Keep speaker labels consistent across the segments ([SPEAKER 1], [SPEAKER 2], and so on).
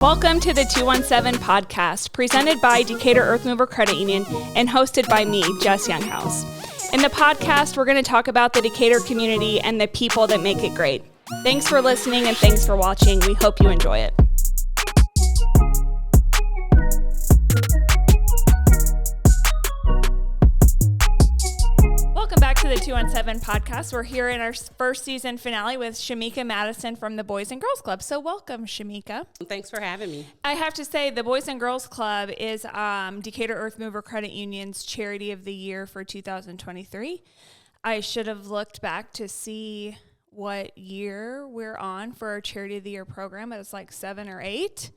[SPEAKER 1] Welcome to the 217 podcast, presented by Decatur Earth Mover Credit Union and hosted by me, Jess Younghouse. In the podcast, we're going to talk about the Decatur community and the people that make it great. Thanks for listening and thanks for watching. We hope you enjoy it. Welcome back to the 217 podcast. We're here in our first season finale with Shamika Madison from the Boys and Girls Club. So welcome, Shamika.
[SPEAKER 2] Thanks for having me.
[SPEAKER 1] I have to say, the Boys and Girls Club is Decatur Earth Mover Credit Union's Charity of the Year for 2023. I should have looked back to see what year we're on for our Charity of the Year program. It was like 7 or 8.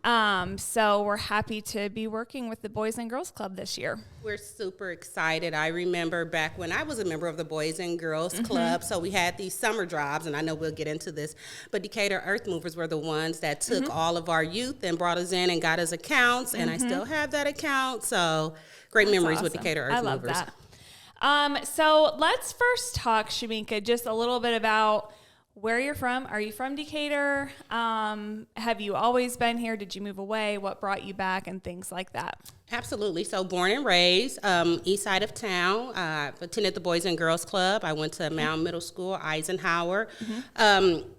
[SPEAKER 1] So we're happy to be working with the Boys and Girls Club this year.
[SPEAKER 2] We're super excited. I remember back when I was a member of the Boys and Girls Club, so we had these summer drives, and I know we'll get into this, but Decatur Earth Movers were the ones that took all of our youth and brought us in and got us accounts, and I still have that account, so great memories with Decatur Earth Movers.
[SPEAKER 1] I love that. So let's first talk, Shamika, just a little bit about where you're from. Are you from Decatur? Have you always been here? Did you move away? What brought you back and things like that?
[SPEAKER 2] Absolutely. So born and raised, east side of town. Attended the Boys and Girls Club. I went to Mound Middle School, Eisenhower.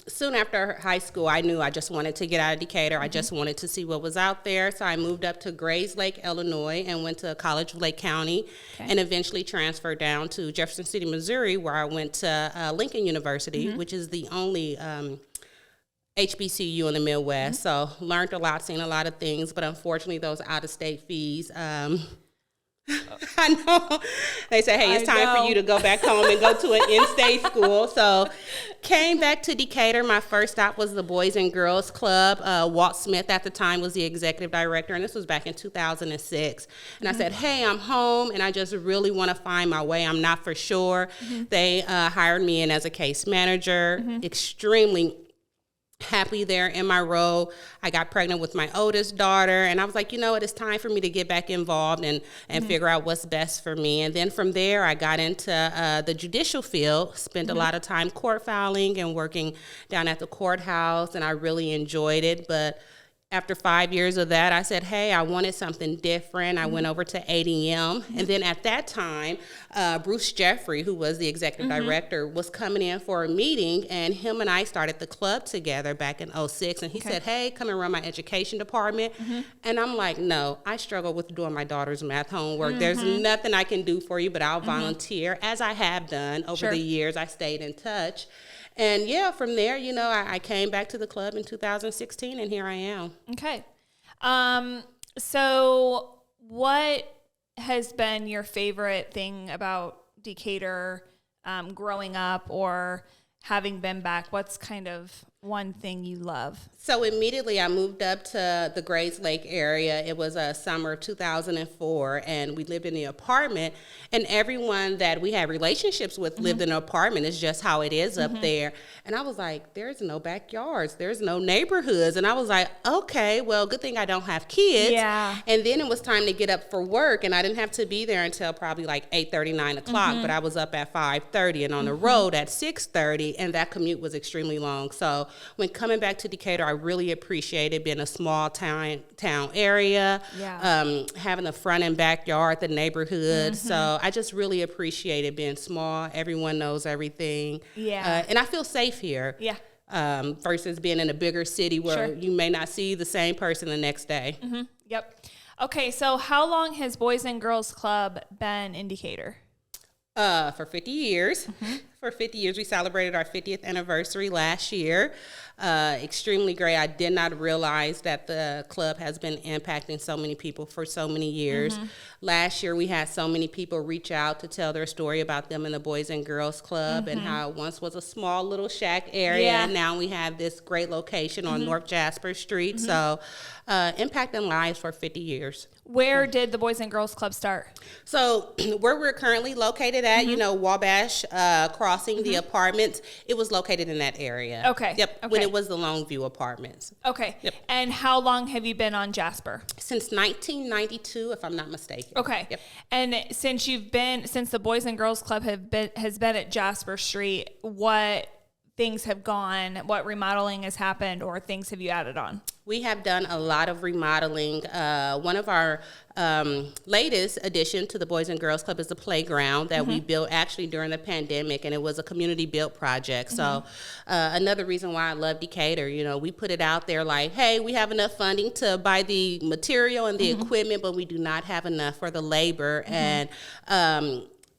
[SPEAKER 2] Soon after high school, I knew I just wanted to get out of Decatur. I just wanted to see what was out there. So I moved up to Grays Lake, Illinois, and went to College of Lake County, and eventually transferred down to Jefferson City, Missouri, where I went to Lincoln University, which is the only HBCU in the Midwest. So learned a lot, seen a lot of things, but unfortunately those out-of-state fees, I know. They say, hey, it's time for you to go back home and go to an in-state school. So came back to Decatur. My first stop was the Boys and Girls Club. Walt Smith at the time was the executive director, and this was back in 2006. And I said, hey, I'm home, and I just really want to find my way. I'm not for sure. They hired me in as a case manager, extremely happy there in my role. I got pregnant with my oldest daughter, and I was like, you know what, it's time for me to get back involved and figure out what's best for me. And then from there, I got into the judicial field, spent a lot of time court filing and working down at the courthouse, and I really enjoyed it. But after 5 years of that, I said, hey, I wanted something different. I went over to ADM. And then at that time, Bruce Jeffrey, who was the executive director, was coming in for a meeting. And him and I started the club together back in 2006. And he said, hey, come and run my education department. And I'm like, no, I struggle with doing my daughter's math homework. There's nothing I can do for you, but I'll volunteer, as I have done over the years. I stayed in touch. And yeah, from there, you know, I came back to the club in 2016, and here I am.
[SPEAKER 1] Okay. So what has been your favorite thing about Decatur growing up or having been back? What's kind of one thing you love?
[SPEAKER 2] So immediately I moved up to the Grays Lake area. It was summer of 2004, and we lived in the apartment, and everyone that we had relationships with lived in an apartment. It's just how it is up there. And I was like, there's no backyards, there's no neighborhoods. And I was like, okay, well, good thing I don't have kids.
[SPEAKER 1] Yeah.
[SPEAKER 2] And then it was time to get up for work, and I didn't have to be there until probably like 8:30, 9 o'clock, but I was up at 5:30 and on the road at 6:30, and that commute was extremely long. So when coming back to Decatur, I really appreciated being a small town area, having the front and backyard, the neighborhood. So I just really appreciated being small. Everyone knows everything. And I feel safe here. Versus being in a bigger city where you may not see the same person the next day.
[SPEAKER 1] Yep. Okay, so how long has Boys and Girls Club been in Decatur?
[SPEAKER 2] For 50 years. For 50 years, we celebrated our 50th anniversary last year. Extremely great. I did not realize that the club has been impacting so many people for so many years. Last year, we had so many people reach out to tell their story about them in the Boys and Girls Club and how it once was a small little shack area. And now we have this great location on North Jasper Street. So impacting lives for 50 years.
[SPEAKER 1] Where did the Boys and Girls Club start?
[SPEAKER 2] So where we're currently located at, you know, Wabash Crossing, the apartments, it was located in that area.
[SPEAKER 1] Okay.
[SPEAKER 2] Yep.
[SPEAKER 1] Okay.
[SPEAKER 2] When it was the Longview Apartments.
[SPEAKER 1] Okay.
[SPEAKER 2] Yep.
[SPEAKER 1] And how long have you been on Jasper?
[SPEAKER 2] Since 1992, if I'm not mistaken.
[SPEAKER 1] Okay.
[SPEAKER 2] Yep.
[SPEAKER 1] And since the Boys and Girls Club has been at Jasper Street, what things have gone, what remodeling has happened, or things have you added on?
[SPEAKER 2] We have done a lot of remodeling. One of our latest addition to the Boys and Girls Club is the playground that we built actually during the pandemic, and it was a community built project. So another reason why I love Decatur, you know, we put it out there like, hey, we have enough funding to buy the material and the equipment, but we do not have enough for the labor. And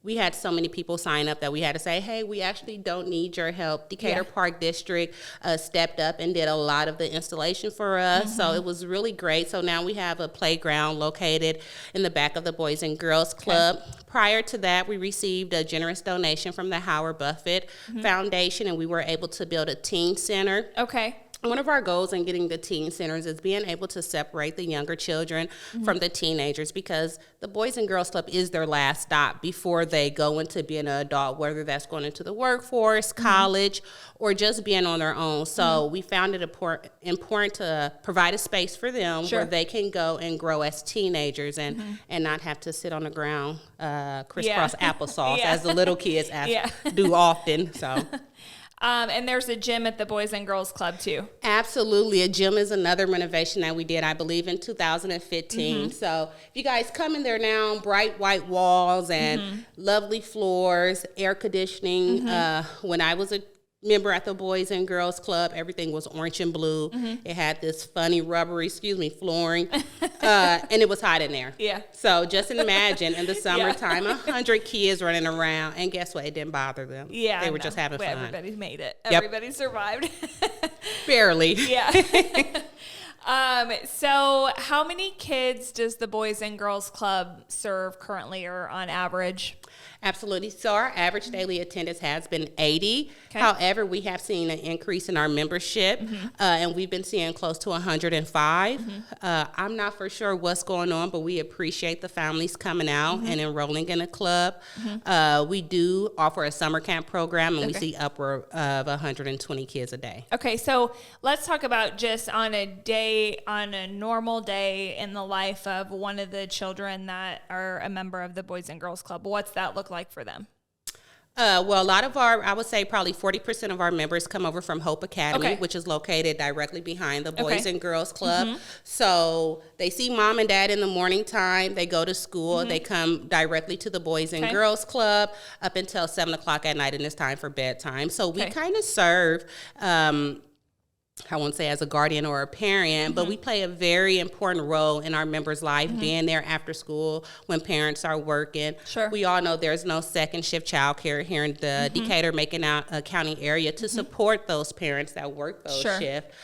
[SPEAKER 2] we had so many people sign up that we had to say, hey, we actually don't need your help. Decatur Park District stepped up and did a lot of the installation for us. So it was really great. So now we have a playground located in the back of the Boys and Girls Club. Prior to that, we received a generous donation from the Howard Buffett Foundation, and we were able to build a teen center.
[SPEAKER 1] Okay.
[SPEAKER 2] One of our goals in getting the teen centers is being able to separate the younger children from the teenagers, because the Boys and Girls Club is their last stop before they go into being an adult, whether that's going into the workforce, college, or just being on their own. So we found it important to provide a space for them where they can go and grow as teenagers and not have to sit on the ground crisscross applesauce as the little kids do often. So.
[SPEAKER 1] And there's a gym at the Boys and Girls Club, too.
[SPEAKER 2] Absolutely. A gym is another renovation that we did, I believe, in 2015. So if you guys come in there now, bright white walls and lovely floors, air conditioning. When I was a member at the Boys and Girls Club, everything was orange and blue. It had this funny rubbery, flooring, and it was hot in there. Yeah. So just imagine in the summertime, 100 kids running around, and guess what? It didn't bother them. Yeah. They were just having fun.
[SPEAKER 1] Everybody made it. Everybody survived.
[SPEAKER 2] Barely.
[SPEAKER 1] Yeah. So how many kids does the Boys and Girls Club serve currently, or on average?
[SPEAKER 2] Absolutely. So our average daily attendance has been 80. Okay. However, we have seen an increase in our membership, and we've been seeing close to 105. I'm not for sure what's going on, but we appreciate the families coming out and enrolling in a club. We do offer a summer camp program, and we see upward of 120 kids a day.
[SPEAKER 1] Okay, so let's talk about just on a normal day in the life of one of the children that are a member of the Boys and Girls Club. What's that look like for them?
[SPEAKER 2] Well, a lot of I would say probably 40% of our members come over from Hope Academy, which is located directly behind the Boys and Girls Club. So they see mom and dad in the morning time. They go to school. They come directly to the Boys and Girls Club up until 7 o'clock at night, and it's time for bedtime. So we kind of serve I won't say as a guardian or a parent, but we play a very important role in our members' life, being there after school when parents are working. Sure. We all know there's no second shift childcare here in the Decatur, County area to support those parents that work those shifts.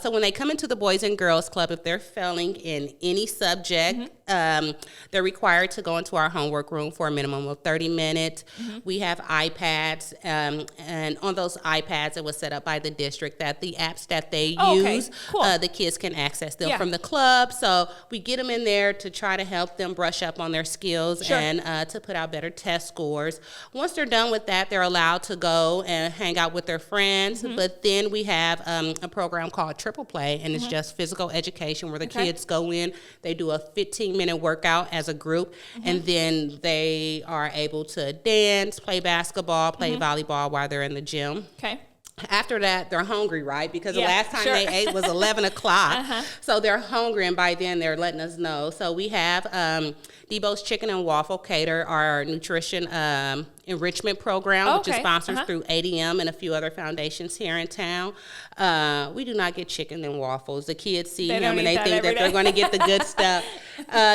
[SPEAKER 2] So when they come into the Boys and Girls Club, if they're failing in any subject, they're required to go into our homework room for a minimum of 30 minutes. We have iPads, and on those iPads, it was set up by the district that the apps that they use, the kids can access them from the club. So we get them in there to try to help them brush up on their skills and to put out better test scores. Once they're done with that, they're allowed to go and hang out with their friends. But then we have a program called Triple Play, and it's just physical education where the kids go in, they do a 15-minute workout as a group, and then they are able to dance, play basketball, play volleyball while they're in the gym. Okay. After that, they're hungry, right? Because the last time they ate was 11 o'clock. So they're hungry, and by then they're letting us know. So we have Debo's Chicken and Waffle Cater, our nutrition enrichment program, which is sponsored through ADM and a few other foundations here in town. We do not get chicken and waffles. The kids see him and they think that they're going to get the good stuff.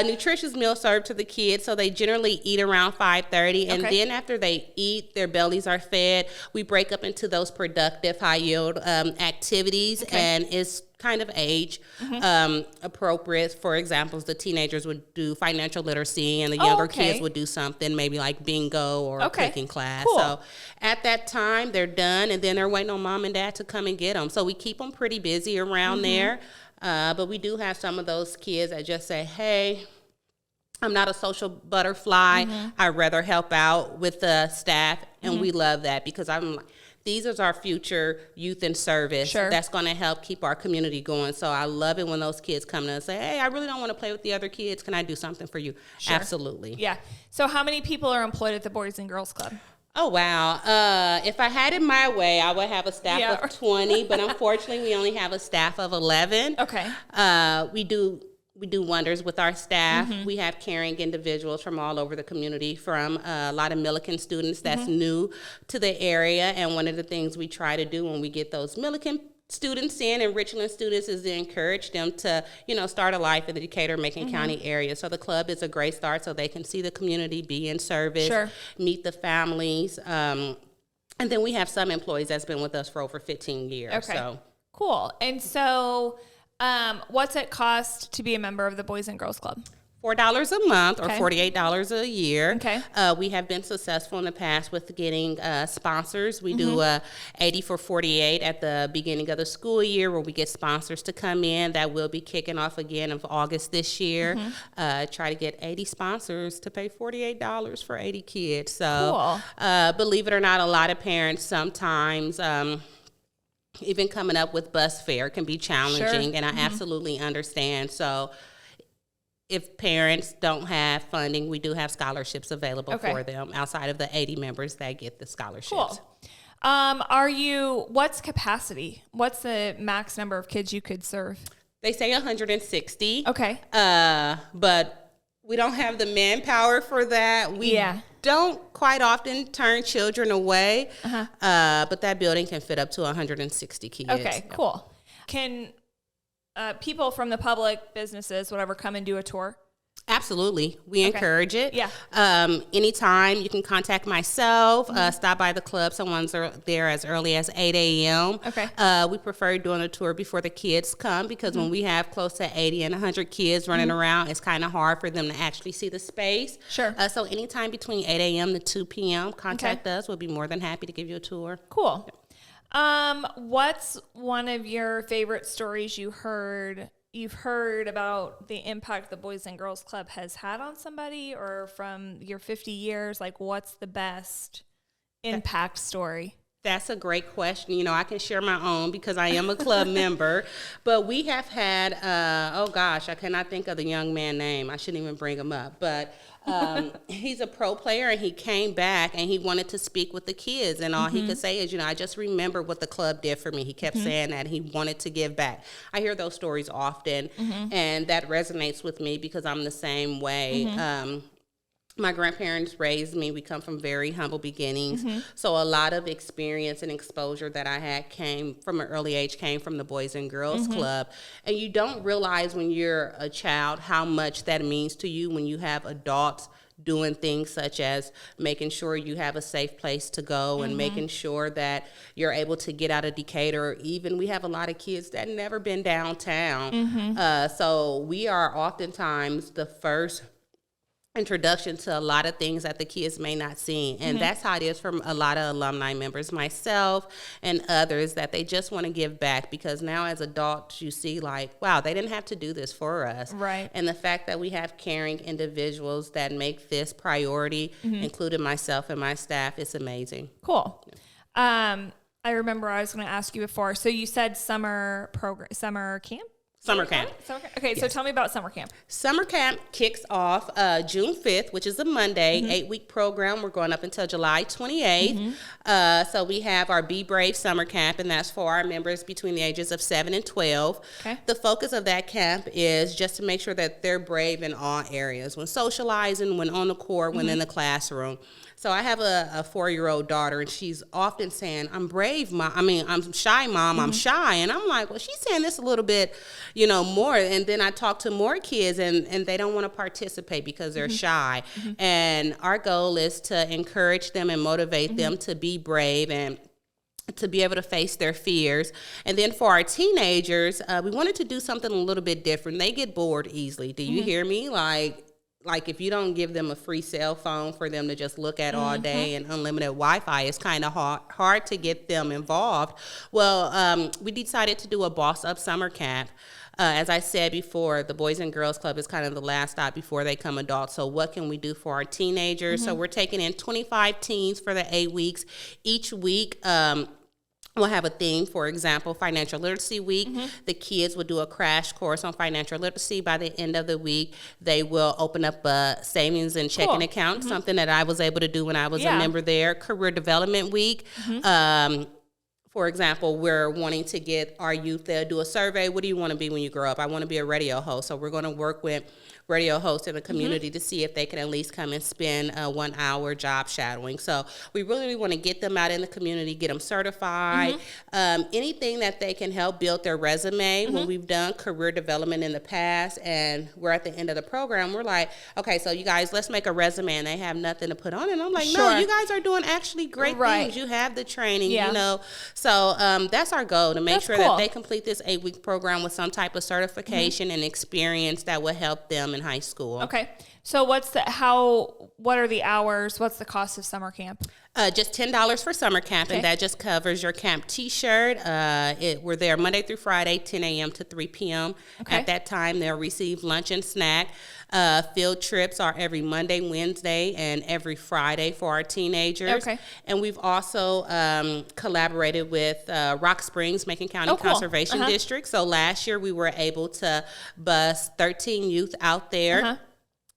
[SPEAKER 2] Nutritious meal served to the kids, so they generally eat around 5:30, and then after they eat, their bellies are fed. We break up into those productive, high-yield activities, and it's kind of age appropriate. For example, the teenagers would do financial literacy, and the younger kids would do something maybe like bingo or a cooking class. Cool. So at that time, they're done, and then they're waiting on mom and dad to come and get them. So we keep them pretty busy around there. But we do have some of those kids that just say, hey, I'm not a social butterfly. I'd rather help out with the staff. And we love that, because these are our future youth in service. That's going to help keep our community going. So I love it when those kids come in and say, hey, I really don't want to play with the other kids. Can I do something for you? Absolutely.
[SPEAKER 1] Yeah. So how many people are employed at the Boys and Girls Club?
[SPEAKER 2] Oh, wow. If I had it my way, I would have a staff of 20, but unfortunately, we only have a staff of 11.
[SPEAKER 1] Okay.
[SPEAKER 2] We do wonders with our staff. We have caring individuals from all over the community, from a lot of Milliken students that's new to the area. And one of the things we try to do when we get those Milliken students in and Richland students is to encourage them to, start a life in the Decatur, Macon County area. So the club is a great start so they can see the community, be in service, meet the families. And then we have some employees that's been with us for over 15 years.
[SPEAKER 1] Okay.
[SPEAKER 2] So.
[SPEAKER 1] Cool. And so what's it cost to be a member of the Boys and Girls Club?
[SPEAKER 2] $4 a month or $48 a year.
[SPEAKER 1] Okay.
[SPEAKER 2] We have been successful in the past with getting sponsors. We do 80 for 48 at the beginning of the school year where we get sponsors to come in. That will be kicking off again of August this year. Try to get 80 sponsors to pay $48 for 80 kids. So believe it or not, a lot of parents sometimes even coming up with bus fare can be challenging, and I absolutely understand. So if parents don't have funding, we do have scholarships available for them outside of the 80 members that get the scholarships.
[SPEAKER 1] Cool. What's capacity? What's the max number of kids you could serve?
[SPEAKER 2] They say 160.
[SPEAKER 1] Okay.
[SPEAKER 2] But we don't have the manpower for that. We don't quite often turn children away, but that building can fit up to 160 kids.
[SPEAKER 1] Okay, cool. Can people from the public, businesses, whatever, come and do a tour?
[SPEAKER 2] Absolutely. We encourage it.
[SPEAKER 1] Yeah.
[SPEAKER 2] Anytime you can contact myself, stop by the club. Someone's there as early as 8 a.m.
[SPEAKER 1] Okay.
[SPEAKER 2] We prefer doing a tour before the kids come because when we have close to 80 and 100 kids running around, it's kind of hard for them to actually see the space.
[SPEAKER 1] Sure.
[SPEAKER 2] So anytime between 8 a.m. to 2 p.m., contact us. We'll be more than happy to give you a tour.
[SPEAKER 1] Cool. What's one of your favorite stories you've heard about the impact the Boys and Girls Club has had on somebody, or from your 50 years? Like, what's the best impact story?
[SPEAKER 2] That's a great question. I can share my own because I am a club member, but we have had, I cannot think of the young man's name. I shouldn't even bring him up, but he's a pro player, and he came back and he wanted to speak with the kids, and all he could say is, I just remember what the club did for me. He kept saying that he wanted to give back. I hear those stories often, and that resonates with me because I'm the same way. My grandparents raised me. We come from very humble beginnings. So a lot of experience and exposure that I had came from an early age, came from the Boys and Girls Club. And you don't realize when you're a child how much that means to you when you have adults doing things such as making sure you have a safe place to go and making sure that you're able to get out of Decatur. Even we have a lot of kids that never been downtown. So we are oftentimes the first introduction to a lot of things that the kids may not see. And that's how it is from a lot of alumni members, myself and others, that they just want to give back because now as adults you see like, wow, they didn't have to do this for us.
[SPEAKER 1] Right.
[SPEAKER 2] And the fact that we have caring individuals that make this priority, including myself and my staff, is amazing.
[SPEAKER 1] Cool. I remember I was going to ask you before. So you said summer camp?
[SPEAKER 2] Summer camp.
[SPEAKER 1] Okay, yes. So tell me about summer camp.
[SPEAKER 2] Summer camp kicks off June 5th, which is a Monday, 8-week program. We're going up until July 28th. So we have our Be Brave summer camp, and that's for our members between the ages of 7 and 12. Okay. The focus of that camp is just to make sure that they're brave in all areas, when socializing, when on the court, when in the classroom. So I have a 4-year-old daughter, and she's often saying, I'm brave, Mom. I'm shy, Mom. I'm shy. And I'm like, well, she's saying this a little bit, more. And then I talk to more kids, and they don't want to participate because they're shy. And our goal is to encourage them and motivate them to be brave and to be able to face their fears. And then for our teenagers, we wanted to do something a little bit different. They get bored easily. Do you hear me? Like if you don't give them a free cell phone for them to just look at all day and unlimited Wi-Fi, it's kind of hard to get them involved. Well, we decided to do a Boss Up summer camp. As I said before, the Boys and Girls Club is kind of the last stop before they become adults. So what can we do for our teenagers? So we're taking in 25 teens for the 8 weeks. Each week, We'll have a theme, for example, Financial Literacy Week. The kids will do a crash course on financial literacy. By the end of the week, they will open up a savings and checking account, something that I was able to do when I was a member there. Career Development Week. For example, we're wanting to get our youth to do a survey. What do you want to be when you grow up? I want to be a radio host. So we're going to work with radio hosts in the community to see if they can at least come and spend 1 hour job shadowing. So we really want to get them out in the community, get them certified, anything that they can help build their resume. When we've done career development in the past and we're at the end of the program, we're like, okay, so you guys, let's make a resume, and they have nothing to put on it. And I'm like, no, you guys are doing actually great things. You have the training, you know. So that's our goal, to make sure that they complete this 8-week program with some type of certification and experience that will help them in high school.
[SPEAKER 1] Okay. So what are the hours? What's the cost of summer camp?
[SPEAKER 2] Just $10 for summer camp, and that just covers your camp t-shirt. We're there Monday through Friday, 10 a.m. to 3 p.m. At that time, they'll receive lunch and snack. Field trips are every Monday, Wednesday, and every Friday for our teenagers. Okay. And we've also collaborated with Rock Springs, Macon County Conservation District. So last year, we were able to bus 13 youth out there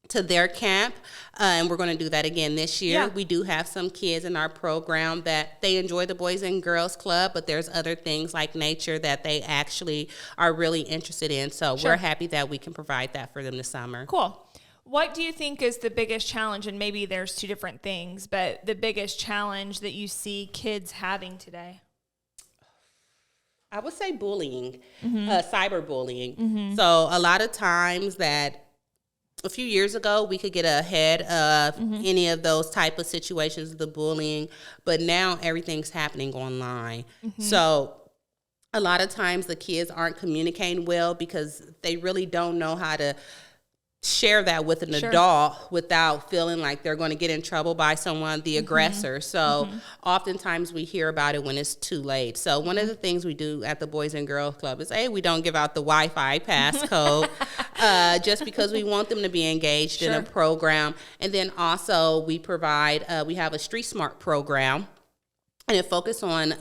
[SPEAKER 2] to their camp, and we're going to do that again this year. We do have some kids in our program that they enjoy the Boys and Girls Club, but there's other things like nature that they actually are really interested in. So we're happy that we can provide that for them this summer.
[SPEAKER 1] Cool. What do you think is the biggest challenge, and maybe there's two different things, but the biggest challenge that you see kids having today?
[SPEAKER 2] I would say bullying, cyberbullying. So a lot of times that a few years ago, we could get ahead of any of those type of situations, the bullying, but now everything's happening online. So a lot of times the kids aren't communicating well because they really don't know how to share that with an adult without feeling like they're going to get in trouble by someone, the aggressor. So oftentimes we hear about it when it's too late. So one of the things we do at the Boys and Girls Club is, we don't give out the Wi-Fi passcode just because we want them to be engaged in a program. And then also we provide, we have a Street Smart program, and it focuses on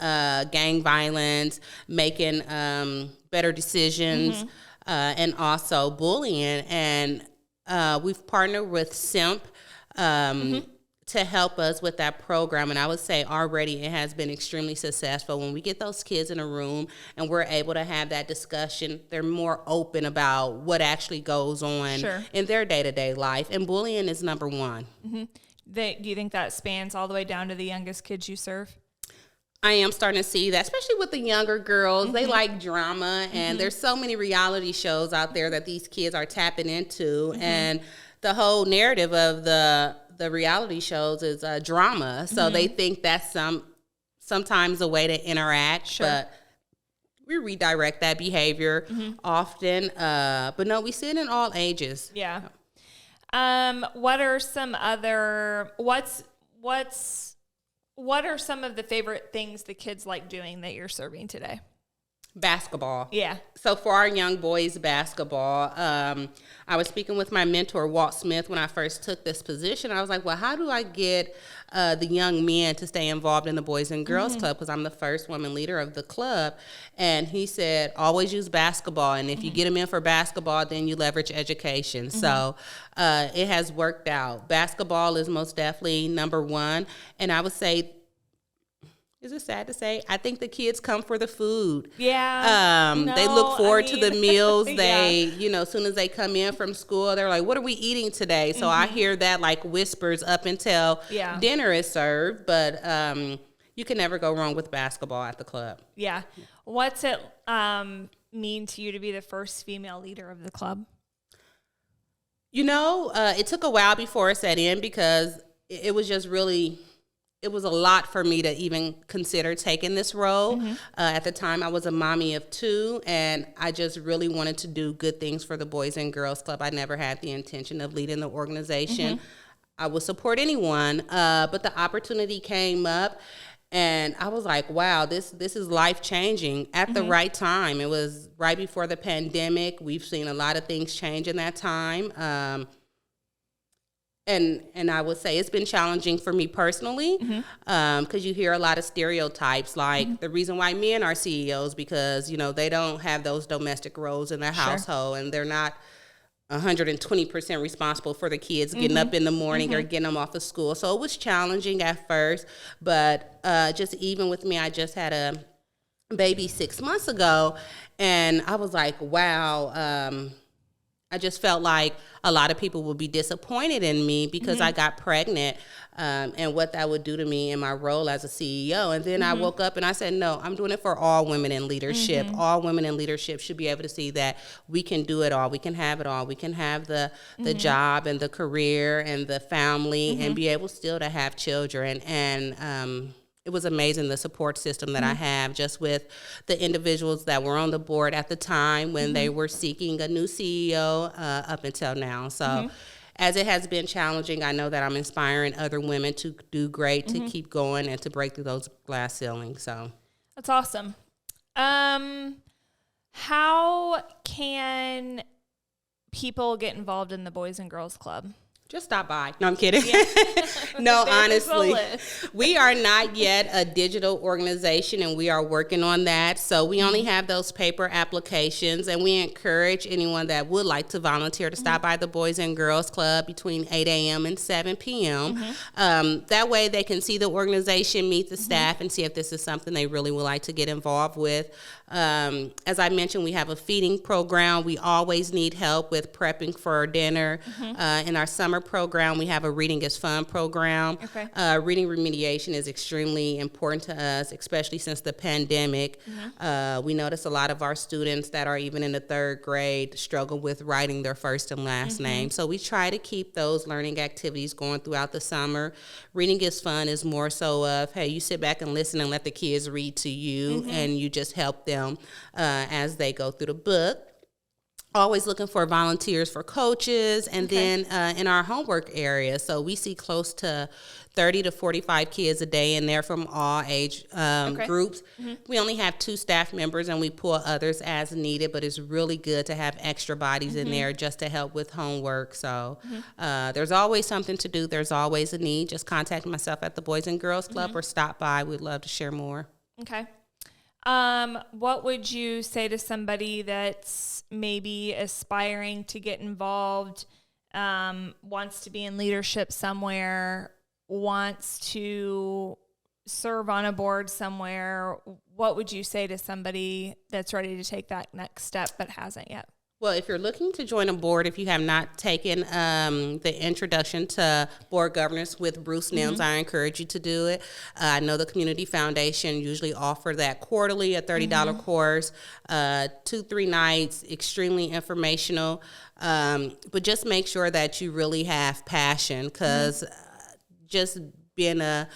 [SPEAKER 2] gang violence, making better decisions, and also bullying. And we've partnered with SIMP to help us with that program. And I would say already it has been extremely successful. When we get those kids in a room and we're able to have that discussion, they're more open about what actually goes on in their day-to-day life. And bullying is number one.
[SPEAKER 1] Do you think that spans all the way down to the youngest kids you serve?
[SPEAKER 2] I am starting to see that, especially with the younger girls. They like drama, and there's so many reality shows out there that these kids are tapping into. And the whole narrative of the reality shows is drama. So they think that's sometimes a way to interact, but we redirect that behavior often. But no, we see it in all ages.
[SPEAKER 1] Yeah. What are some other, what are some of the favorite things the kids like doing that you're serving today?
[SPEAKER 2] Basketball.
[SPEAKER 1] Yeah.
[SPEAKER 2] So for our young boys basketball, I was speaking with my mentor, Walt Smith, when I first took this position. I was like, well, how do I get the young men to stay involved in the Boys and Girls Club? Because I'm the first woman leader of the club. And he said, always use basketball. And if you get them in for basketball, then you leverage education. So it has worked out. Basketball is most definitely number one. And I would say, is it sad to say? I think the kids come for the food.
[SPEAKER 1] Yeah.
[SPEAKER 2] They look forward to the meals. They, as soon as they come in from school, they're like, what are we eating today? So I hear that like whispers up until dinner is served. But you can never go wrong with basketball at the club.
[SPEAKER 1] Yeah. What's it mean to you to be the first female leader of the club?
[SPEAKER 2] It took a while before it set in because it was just really... It was a lot for me to even consider taking this role. At the time, I was a mommy of 2, and I just really wanted to do good things for the Boys and Girls Club. I never had the intention of leading the organization. I would support anyone, but the opportunity came up, and I was like, wow, this is life-changing at the right time. It was right before the pandemic. We've seen a lot of things change in that time. and I would say it's been challenging for me personally, because you hear a lot of stereotypes, like the reason why men are CEOs because, you know, they don't have those domestic roles in their household, and they're not 120% responsible for the kids getting up in the morning or getting them off of school. So it was challenging at first, but just even with me, I just had a baby 6 months ago, and I was like, wow, I just felt like a lot of people would be disappointed in me because I got pregnant, and what that would do to me in my role as a CEO. And then I woke up and I said, no, I'm doing it for all women in leadership. All women in leadership should be able to see that we can do it all. We can have it all. We can have the job and the career and the family and be able still to have children. And it was amazing, the support system that I have, just with the individuals that were on the board at the time when they were seeking a new CEO up until now. So as it has been challenging, I know that I'm inspiring other women to do great, to keep going, and to break through those glass ceilings. So
[SPEAKER 1] that's awesome. How can people get involved in the Boys and Girls Club?
[SPEAKER 2] Just stop by. No, I'm kidding. Yeah. No, honestly, we are not yet a digital organization, and we are working on that. So we only have those paper applications, and we encourage anyone that would like to volunteer to stop by the Boys and Girls Club between 8 a.m. and 7 p.m. That way they can see the organization, meet the staff, and see if this is something they really would like to get involved with. As I mentioned, we have a feeding program. We always need help with prepping for dinner. In our summer program, we have a Reading is Fun program. Reading remediation is extremely important to us, especially since the pandemic. We notice a lot of our students that are even in the third grade struggle with writing their first and last name. So we try to keep those learning activities going throughout the summer. Reading is Fun is more so of, hey, you sit back and listen and let the kids read to you, and you just help them as they go through the book. Always looking for volunteers for coaches, and then in our homework area. So we see close to 30 to 45 kids a day in there from all age groups. We only have 2 staff members, and we pull others as needed, but it's really good to have extra bodies in there just to help with homework. So there's always something to do. There's always a need. Just contact myself at the Boys and Girls Club or stop by. We'd love to share more.
[SPEAKER 1] Okay. What would you say to somebody that's maybe aspiring to get involved, wants to be in leadership somewhere, wants to serve on a board somewhere? What would you say to somebody that's ready to take that next step but hasn't yet?
[SPEAKER 2] Well, if you're looking to join a board, if you have not taken the introduction to board governance with Bruce Nims, I encourage you to do it. I know the Community Foundation usually offer that quarterly, a $30 course, 2-3 nights, extremely informational. But just make sure that you really have passion, because just being a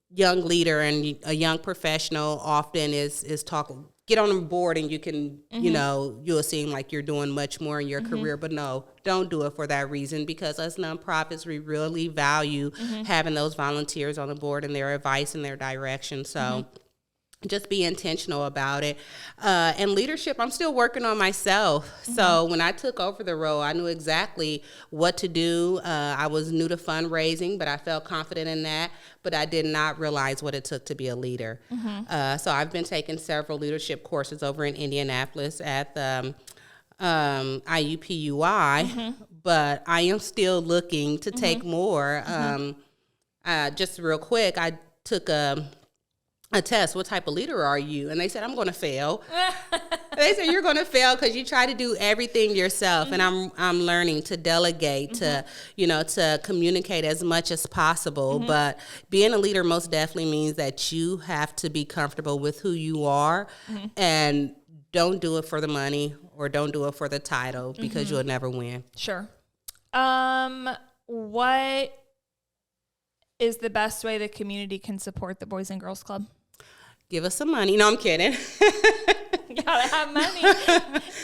[SPEAKER 2] young leader and a young professional often is talking. Get on the board and you can, you know, you'll seem like you're doing much more in your career. But no, don't do it for that reason, because us nonprofits, we really value having those volunteers on the board and their advice and their direction. So just be intentional about it. And leadership, I'm still working on myself. So when I took over the role, I knew exactly what to do. I was new to fundraising, but I felt confident in that. But I did not realize what it took to be a leader. So I've been taking several leadership courses over in Indianapolis at the IUPUI, but I am still looking to take more. Just real quick, I took a test. What type of leader are you? And they said, I'm going to fail. They said, you're going to fail because you try to do everything yourself. And I'm learning to delegate, to, you know, to communicate as much as possible. But being a leader most definitely means that you have to be comfortable with who you are, and don't do it for the money or don't do it for the title, because you'll never win.
[SPEAKER 1] Sure. What is the best way the community can support the Boys and Girls Club?
[SPEAKER 2] Give us some money. No, I'm kidding.
[SPEAKER 1] You gotta have money.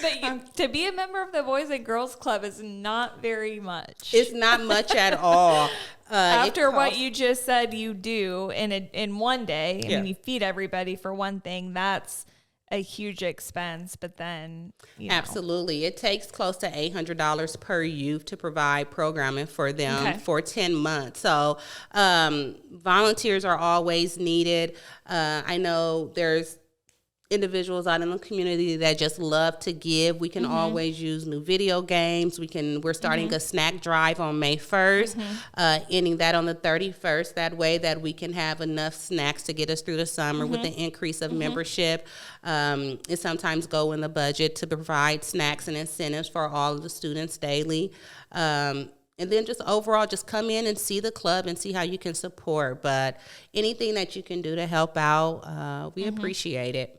[SPEAKER 1] But to be a member of the Boys and Girls Club is not very much.
[SPEAKER 2] It's not much at all.
[SPEAKER 1] After what you just said you do in one day, and you feed everybody for one thing, that's a huge expense, but then, you know.
[SPEAKER 2] Absolutely. It takes close to $800 per youth to provide programming for them for 10 months. So volunteers are always needed. I know there's individuals out in the community that just love to give. We can always use new video games. We're starting a snack drive on May 1st, ending that on the 31st. That way that we can have enough snacks to get us through the summer. With the increase of membership, it sometimes go in the budget to provide snacks and incentives for all of the students daily. And then just overall, just come in and see the club and see how you can support. But anything that you can do to help out, we appreciate it.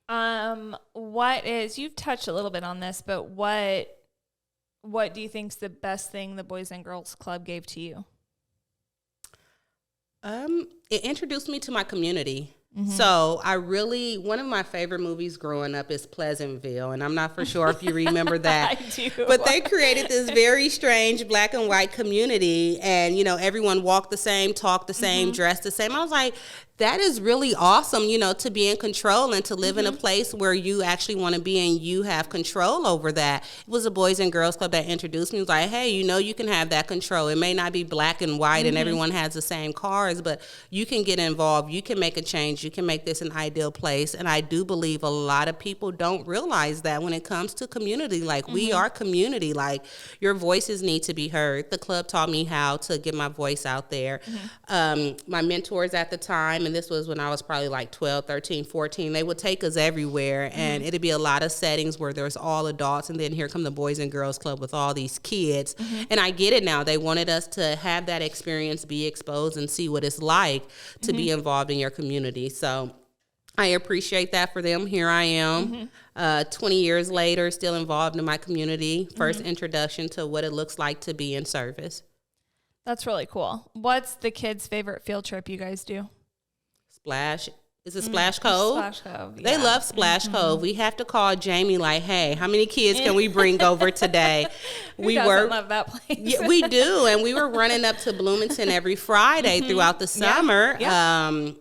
[SPEAKER 1] You've touched a little bit on this, but what do you think's the best thing the Boys and Girls Club gave to you?
[SPEAKER 2] It introduced me to my community. So one of my favorite movies growing up is Pleasantville, and I'm not for sure if you remember that.
[SPEAKER 1] I do.
[SPEAKER 2] But they created this very strange black and white community, and, everyone walked the same, talked the same, dressed the same. I was like, that is really awesome, to be in control and to live in a place where you actually want to be and you have control over that. It was a Boys and Girls Club that introduced me. It was like, hey, you can have that control. It may not be black and white and everyone has the same cars, but you can get involved. You can make a change. You can make this an ideal place. And I do believe a lot of people don't realize that when it comes to community. Like, we are community. Like, your voices need to be heard. The club taught me how to get my voice out there. My mentors at the time, and this was when I was probably like 12, 13, 14, they would take us everywhere, and it'd be a lot of settings where there's all adults, and then here come the Boys and Girls Club with all these kids. And I get it now. They wanted us to have that experience, be exposed, and see what it's like to be involved in your community. So I appreciate that for them. Here I am, 20 years later, still involved in my community. First introduction to what it looks like to be in service.
[SPEAKER 1] That's really cool. What's the kids' favorite field trip you guys do?
[SPEAKER 2] Splash. Is it Splash Cove?
[SPEAKER 1] Splash Cove,
[SPEAKER 2] They love Splash Cove. We have to call Jamie like, hey, how many kids can we bring over today?
[SPEAKER 1] Who doesn't love that place?
[SPEAKER 2] Yeah, we do. And we were running up to Bloomington every Friday throughout the summer.
[SPEAKER 1] Yeah.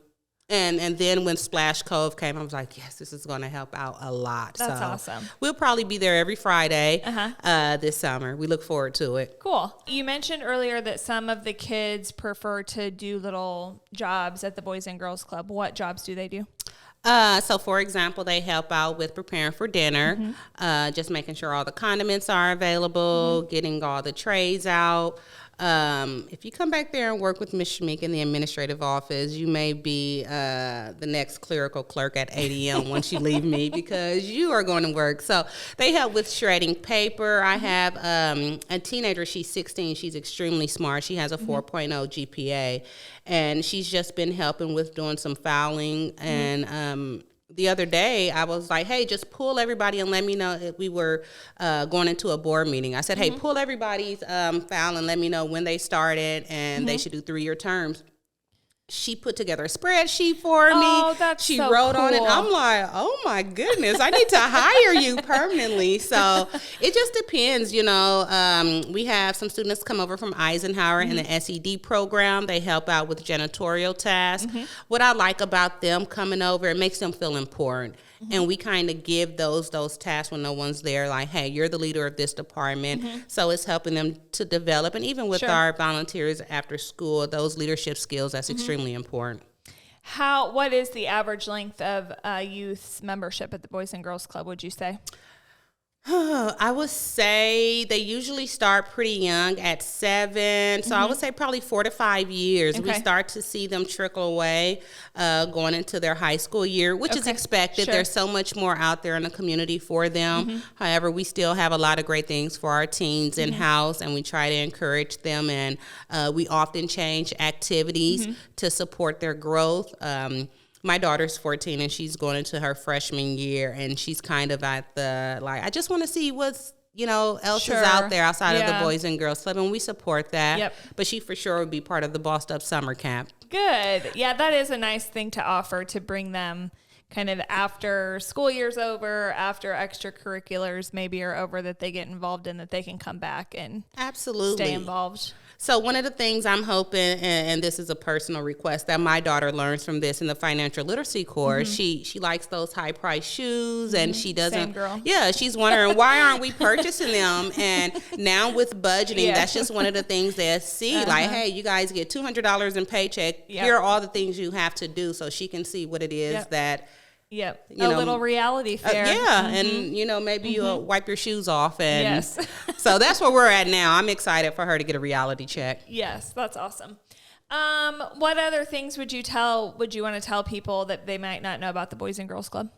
[SPEAKER 2] And then when Splash Cove came, I was like, yes, this is going to help out a lot.
[SPEAKER 1] That's awesome.
[SPEAKER 2] We'll probably be there every Friday this summer. We look forward to it.
[SPEAKER 1] Cool. You mentioned earlier that some of the kids prefer to do little jobs at the Boys and Girls Club. What jobs do they do?
[SPEAKER 2] So, for example, they help out with preparing for dinner, just making sure all the condiments are available, getting all the trays out. If you come back there and work with Ms. Shamika in the administrative office, you may be the next clerical clerk at 8 a.m. once you leave me, because you are going to work. So they help with shredding paper. I have a teenager. She's 16. She's extremely smart. She has a 4.0 GPA, and she's just been helping with doing some filing. And the other day, I was like, hey, just pull everybody and let me know if we were going into a board meeting. I said, hey, pull everybody's file and let me know when they started, and they should do 3-year terms. She put together a spreadsheet for me.
[SPEAKER 1] Oh, that's
[SPEAKER 2] she
[SPEAKER 1] so
[SPEAKER 2] wrote on it.
[SPEAKER 1] cool.
[SPEAKER 2] I'm like, oh my goodness, I need to hire you permanently. So it just depends, we have some students come over from Eisenhower in the SED program. They help out with janitorial tasks. What I like about them coming over, it makes them feel important. And we kind of give those tasks when no one's there, like, hey, you're the leader of this department. So it's helping them to develop. And even with our volunteers after school, those leadership skills, that's extremely important.
[SPEAKER 1] What is the average length of youth membership at the Boys and Girls Club, would you say?
[SPEAKER 2] I would say they usually start pretty young at 7. So I would say probably 4 to 5 years. We start to see them trickle away going into their high school year, which is expected. There's so much more out there in the community for them. However, we still have a lot of great things for our teens in-house, and we try to encourage them. And we often change activities to support their growth. My daughter's 14 and she's going into her freshman year, and she's kind of at the, like, I just want to see what's, else is out there outside of the Boys and Girls Club, and we support that. But she for sure would be part of the Bossed Up Summer Camp.
[SPEAKER 1] Good. Yeah, that is a nice thing to offer, to bring them kind of after school year's over, after extracurriculars maybe are over that they get involved in, that they can come back and
[SPEAKER 2] absolutely
[SPEAKER 1] stay involved.
[SPEAKER 2] So one of the things I'm hoping, and this is a personal request, that my daughter learns from this in the financial literacy course. She likes those high price shoes, and she doesn't.
[SPEAKER 1] Same girl.
[SPEAKER 2] Yeah, she's wondering why aren't we purchasing them? And now with budgeting, that's just one of the things they see. Like, hey, you guys get $200 in paycheck. Here are all the things you have to do, so she can see what it is that.
[SPEAKER 1] Yep. A little reality fair.
[SPEAKER 2] And, maybe you'll wipe your shoes off. And so that's where we're at now. I'm excited for her to get a reality check.
[SPEAKER 1] Yes, that's awesome. What other things would you want to tell people that they might not know about the Boys and Girls Club?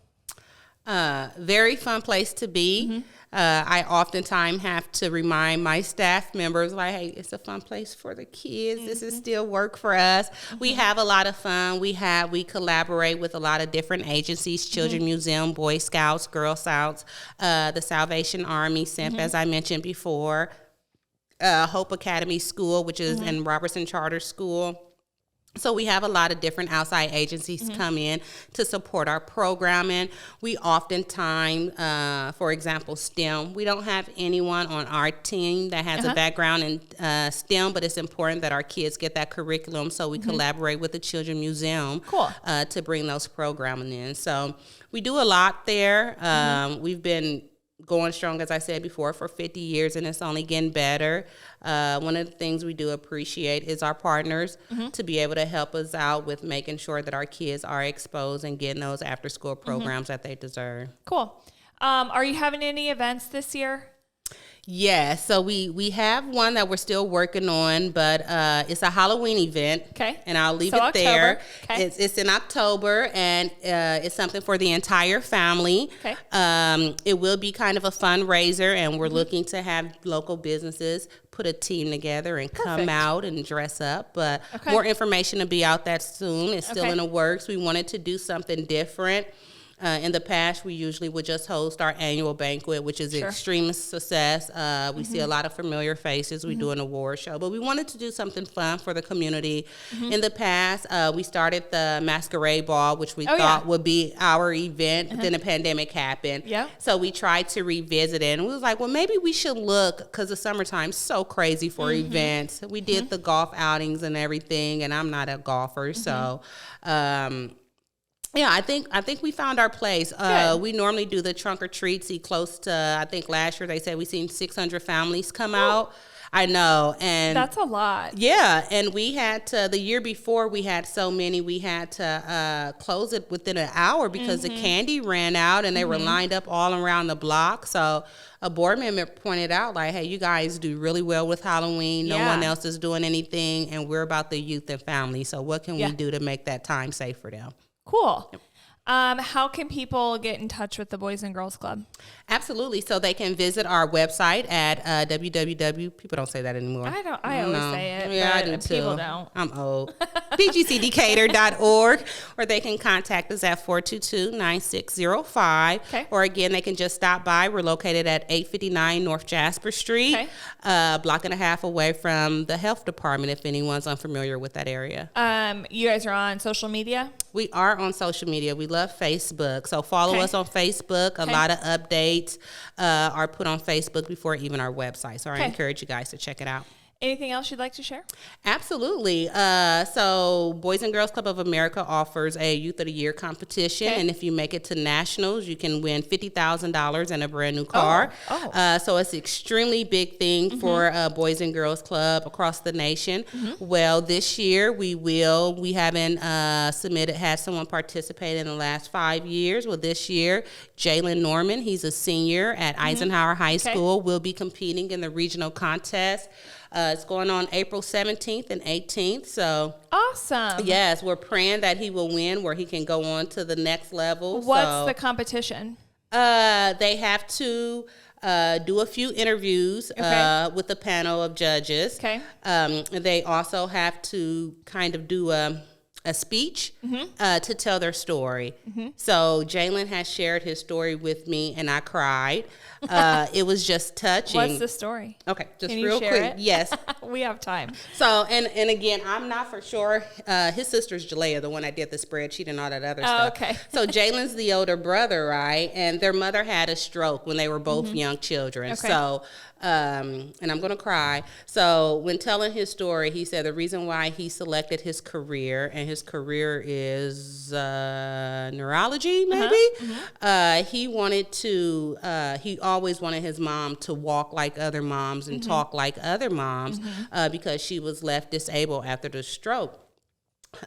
[SPEAKER 2] Very fun place to be. I oftentimes have to remind my staff members, like, hey, it's a fun place for the kids. This is still work for us. We have a lot of fun. We collaborate with a lot of different agencies, Children's Museum, Boy Scouts, Girl Scouts, the Salvation Army, SIMP, as I mentioned before, Hope Academy School, which is in Robertson Charter School. So we have a lot of different outside agencies come in to support our programming. We oftentimes, for example, STEM, we don't have anyone on our team that has a background in STEM, but it's important that our kids get that curriculum. So we collaborate with the Children's Museum to bring those programming in. So we do a lot there. We've been going strong, as I said before, for 50 years, and it's only getting better. One of the things we do appreciate is our partners to be able to help us out with making sure that our kids are exposed and getting those after-school programs that they deserve.
[SPEAKER 1] Cool. Are you having any events this year?
[SPEAKER 2] Yeah, so we have one that we're still working on, but it's a Halloween event.
[SPEAKER 1] Okay.
[SPEAKER 2] And I'll leave it there. Okay. It's in October, and it's something for the entire family.
[SPEAKER 1] Okay.
[SPEAKER 2] It will be kind of a fundraiser, and we're looking to have local businesses put a team together and come out and dress up. But more information to be out that soon. It's still in the works. We wanted to do something different. In the past, we usually would just host our annual banquet, which is extreme success. We see a lot of familiar faces. We do an award show, but we wanted to do something fun for the community. In the past, we started the masquerade ball, which we thought would be our event. Then the pandemic happened. So we tried to revisit it, and we was like, well, maybe we should look, because the summertime's so crazy for events. We did the golf outings and everything, and I'm not a golfer, so yeah, I think we found our place. We normally do the trunk or treat. See, close to, I think last year they said we seen 600 families come out. I know, and
[SPEAKER 1] that's a lot.
[SPEAKER 2] Yeah, and we had to, the year before we had so many, we had to close it within an hour because the candy ran out, and they were lined up all around the block. So a board member pointed out, like, hey, you guys do really well with Halloween. No one else is doing anything, and we're about the youth and family. So what can we do to make that time safe for them?
[SPEAKER 1] Cool. How can people get in touch with the Boys and Girls Club?
[SPEAKER 2] Absolutely. So they can visit our website at www. People don't say that anymore.
[SPEAKER 1] I always say it.
[SPEAKER 2] Yeah,
[SPEAKER 1] but
[SPEAKER 2] I do too.
[SPEAKER 1] People don't.
[SPEAKER 2] I'm old. pgcdecatur.org, or they can contact us at 422-9605.
[SPEAKER 1] Okay.
[SPEAKER 2] Or again, they can just stop by. We're located at 859 North Jasper Street, block and a half away from the health department, if anyone's unfamiliar with that area.
[SPEAKER 1] You guys are on social media?
[SPEAKER 2] We are on social media. We love Facebook. So follow us on Facebook. A lot of updates are put on Facebook before even our website. So I encourage you guys to check it out.
[SPEAKER 1] Anything else you'd like to share?
[SPEAKER 2] Absolutely. So Boys and Girls Club of America offers a Youth of the Year competition. And if you make it to nationals, you can win $50,000 and a brand new car. So it's an extremely big thing for Boys and Girls Club across the nation. Well, this year we haven't had someone participate in the last 5 years. Well, this year, Jalen Norman, he's a senior at Eisenhower High School, will be competing in the regional contest. It's going on April 17th and 18th. So
[SPEAKER 1] awesome.
[SPEAKER 2] Yes, we're praying that he will win, where he can go on to the next level.
[SPEAKER 1] What's the competition?
[SPEAKER 2] They have to do a few interviews with a panel of judges. They also have to kind of do a a speech to tell their story. So Jalen has shared his story with me, and I cried. It was just touching.
[SPEAKER 1] What's the story?
[SPEAKER 2] Okay, just
[SPEAKER 1] Can you
[SPEAKER 2] real
[SPEAKER 1] share
[SPEAKER 2] quick.
[SPEAKER 1] it?
[SPEAKER 2] Yes.
[SPEAKER 1] We have time.
[SPEAKER 2] So, and again, I'm not for sure. His sister's Jalea, the one that did the spreadsheet and all that other stuff.
[SPEAKER 1] Okay.
[SPEAKER 2] So Jalen's the older brother, right? And their mother had a stroke when they were both young children.
[SPEAKER 1] Okay.
[SPEAKER 2] So, and I'm going to cry. So when telling his story, he said the reason why he selected his career, and his career is neurology, maybe. He wanted to, he always wanted his mom to walk like other moms and talk like other moms because she was left disabled after the stroke.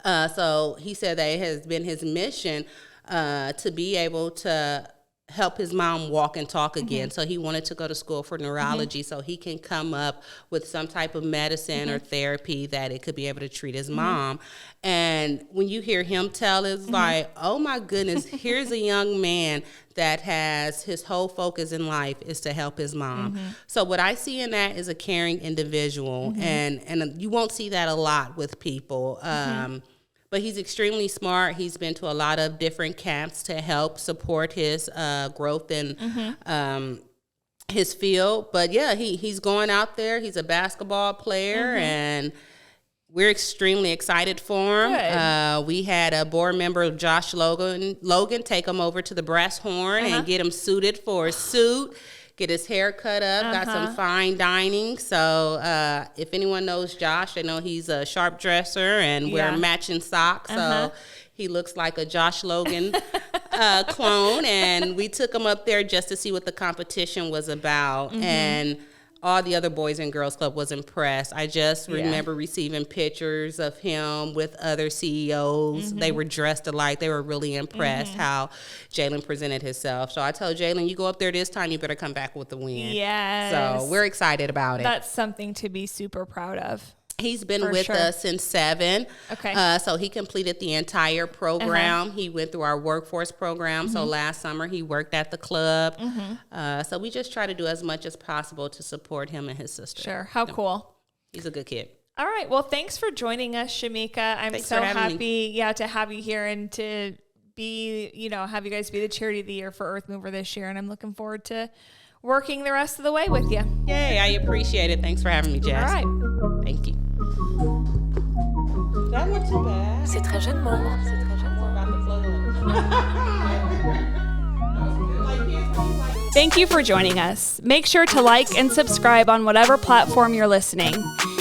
[SPEAKER 2] So he said that it has been his mission to be able to help his mom walk and talk again. So he wanted to go to school for neurology so he can come up with some type of medicine or therapy that it could be able to treat his mom. And when you hear him tell, it's like, oh my goodness, here's a young man that has his whole focus in life is to help his mom. So what I see in that is a caring individual, and you won't see that a lot with people. But he's extremely smart. He's been to a lot of different camps to help support his growth in his field. But yeah, he's going out there. He's a basketball player, and we're extremely excited for him. We had a board member, Josh Logan, take him over to the Brass Horn and get him suited for a suit. Get his hair cut up, got some fine dining. So if anyone knows Josh, they know he's a sharp dresser and wear matching socks. So he looks like a Josh Logan clone. And we took him up there just to see what the competition was about. And all the other Boys and Girls Club was impressed. I just remember receiving pictures of him with other CEOs. They were dressed alike. They were really impressed how Jalen presented himself. So I told Jalen, you go up there this time, you better come back with the win.
[SPEAKER 1] Yes.
[SPEAKER 2] So we're excited about it.
[SPEAKER 1] That's something to be super proud of.
[SPEAKER 2] He's been with us since 7.
[SPEAKER 1] Okay.
[SPEAKER 2] So he completed the entire program. He went through our workforce program. So last summer he worked at the club. So we just try to do as much as possible to support him and his sister.
[SPEAKER 1] Sure. How cool.
[SPEAKER 2] He's a good kid.
[SPEAKER 1] All right. Well, thanks for joining us, Shamika. I'm so happy to have you here and to be, have you guys be the charity of the year for Earth Mover this year. And I'm looking forward to working the rest of the way with you.
[SPEAKER 2] Yay. I appreciate it. Thanks for having me, Jess.
[SPEAKER 1] All right.
[SPEAKER 2] Thank you. That wasn't too bad.
[SPEAKER 3] C'est très jeune membre. C'est très jeune
[SPEAKER 1] Thank you for joining us. Make sure to like and subscribe on whatever platform you're listening.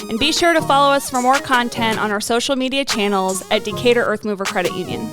[SPEAKER 1] And be sure to follow us for more content on our social media channels at Decatur Earth Mover Credit Union.